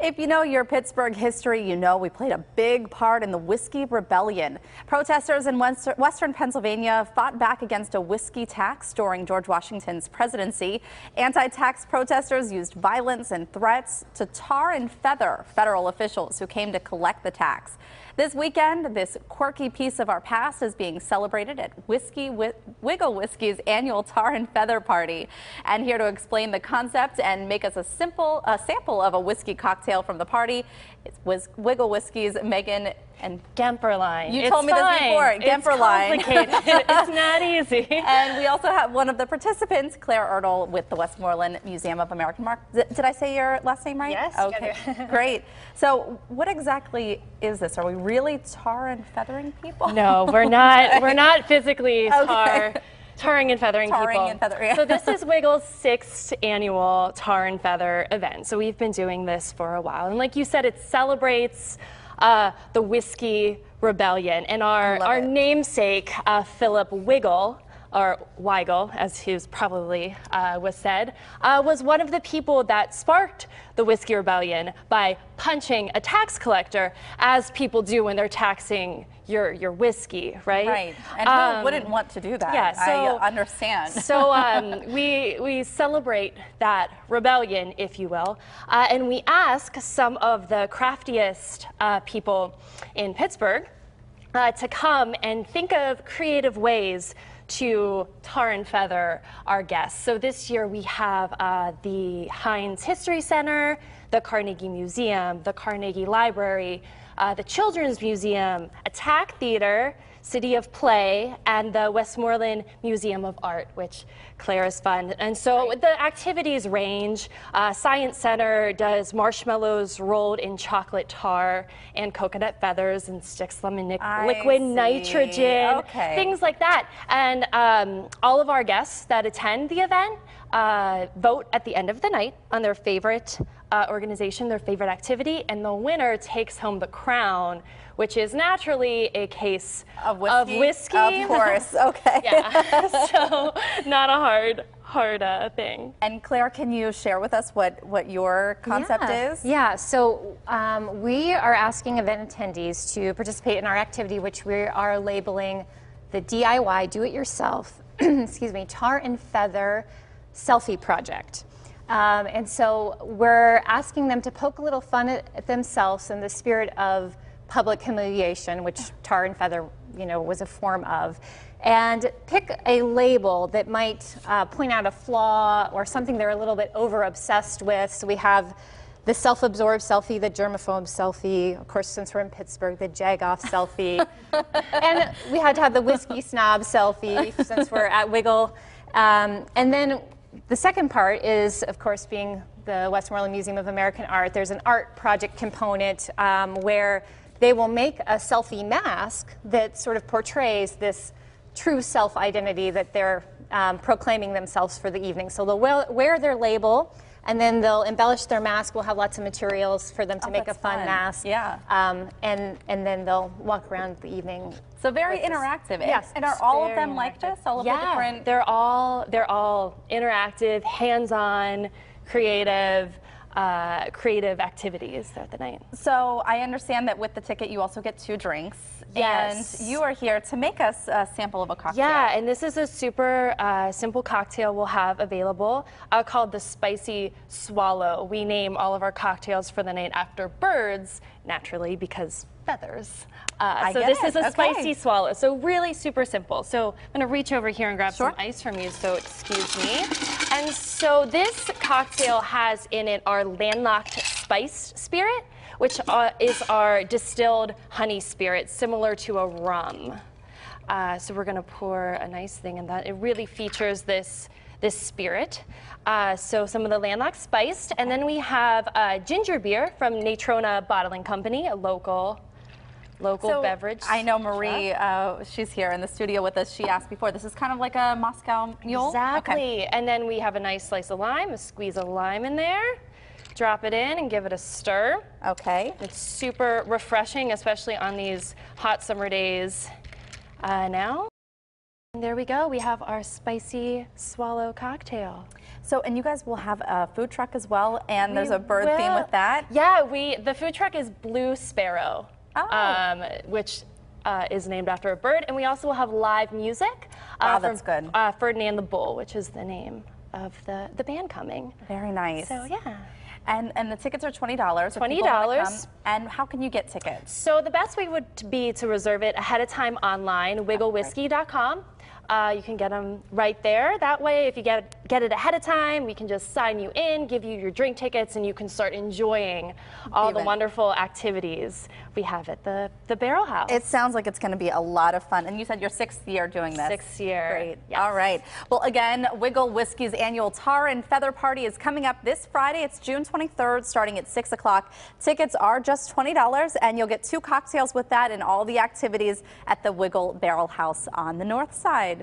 If you know your Pittsburgh history, you know we played a big part in the Whiskey Rebellion. Protesters in western Pennsylvania fought back against a whiskey tax during George Washington's presidency. Anti-tax protesters used violence and threats to tar and feather federal officials who came to collect the tax. This weekend, this quirky piece of our past is being celebrated at Wigle Whiskey's annual Tar and Feather Party. And here to explain the concept and make us a sample of a whiskey cocktail from the party was Wigle Whiskey's Meagan and Gemperlein. You told me this before. Gemperlein. It's complicated. It's not easy. And we also have one of the participants, Clair Ertle, with the Westmoreland Museum of American Art. Did I say your last name right? Yes. Okay. Great. So, what exactly is this? Are we really tar and feathering people? No, we're not. We're not physically tarring and feathering people. Yeah. So this is Wigle's 6th annual Tar and Feather event. So we've been doing this for a while, and like you said, it celebrates the Whiskey Rebellion, and our namesake, Philip Wigle, or Wigle, as he probably was said, was one of the people that sparked the Whiskey Rebellion by punching a tax collector, as people do when they're taxing your whiskey, right? Right. And who wouldn't want to do that? Yeah, so, I understand. So we celebrate that rebellion, if you will, and we ask some of the craftiest people in Pittsburgh to come and think of creative ways to tar and feather our guests. So this year we have the Heinz History Center, the Carnegie Museum, the Carnegie Library, the Children's Museum, Attack Theater, City of Play, and the Westmoreland Museum of Art, which Claire is fun. And so the activities range. Science Center does marshmallows rolled in chocolate tar and coconut feathers and sticks them in liquid nitrogen, things like that. And all of our guests that attend the event vote at the end of the night on their favorite organization, their favorite activity, and the winner takes home the crown, which is naturally a case of whiskey. Of course, okay. Yeah, so not a hard thing. And Claire, can you share with us what your concept is? Yeah, so we are asking event attendees to participate in our activity, which we are labeling the DIY, do-it-yourself, excuse me, tar and feather selfie project. And so we're asking them to poke a little fun at themselves in the spirit of public humiliation, which tar and feather, was a form of, and pick a label that might point out a flaw or something they're a little bit over obsessed with. So we have the self-absorbed selfie, the germaphobe selfie, of course, since we're in Pittsburgh, the jag-off selfie, and we had to have the whiskey snob selfie since we're at Wigle, and then the second part is, of course, being the Westmoreland Museum of American Art. There's an art project component where they will make a selfie mask that sort of portrays this true self-identity that they're proclaiming themselves for the evening. So they'll wear their label, and then they'll embellish their mask. We'll have lots of materials for them to make a fun mask. Yeah. And then they'll walk around the evening. So very interactive. Yes. And are all of them like this? All of the different? They're all interactive, hands-on, creative activities throughout the night. So I understand that with the ticket you also get 2 drinks. Yes. And you are here to make us a sample of a cocktail. Yeah, and this is a super simple cocktail we'll have available called the Spicy Swallow. We name all of our cocktails for the night after birds, naturally, because feathers. So this is a Spicy Swallow. So really super simple. So I'm going to reach over here and grab some ice from you, so excuse me. And so this cocktail has in it our landlocked spiced spirit, which is our distilled honey spirit, similar to a rum. So we're going to pour a nice thing in that. It really features this spirit. So some of the landlocked spiced, and then we have ginger beer from Natrona Bottling Company, a local beverage. I know Marie, she's here in the studio with us. She asked before, this is kind of like a Moscow Mule? Exactly. And then we have a nice slice of lime, a squeeze of lime in there. Drop it in and give it a stir. Okay. It's super refreshing, especially on these hot summer days now. And there we go. We have our Spicy Swallow cocktail. So, and you guys will have a food truck as well, and there's a bird theme with that? Yeah, the food truck is Blue Sparrow, which is named after a bird, and we also will have live music. That's good. Ferdinand the Bull, which is the name of the band coming. Very nice. So yeah. And the tickets are $20. $20. And how can you get tickets? So the best way would be to reserve it ahead of time online, wigglewhiskey.com. You can get them right there. That way, if you get it ahead of time, we can just sign you in, give you your drink tickets, and you can start enjoying all the wonderful activities we have at the Barrel House. It sounds like it's going to be a lot of fun. And you said your 6th year doing this. 6th year. Great. Yes. All right. Well, again, Wigle Whiskey's annual Tar and Feather Party is coming up this Friday. It's June 23rd, starting at 6 o'clock. Tickets are just $20, and you'll get 2 cocktails with that and all the activities at the Wigle Barrel House on the north side.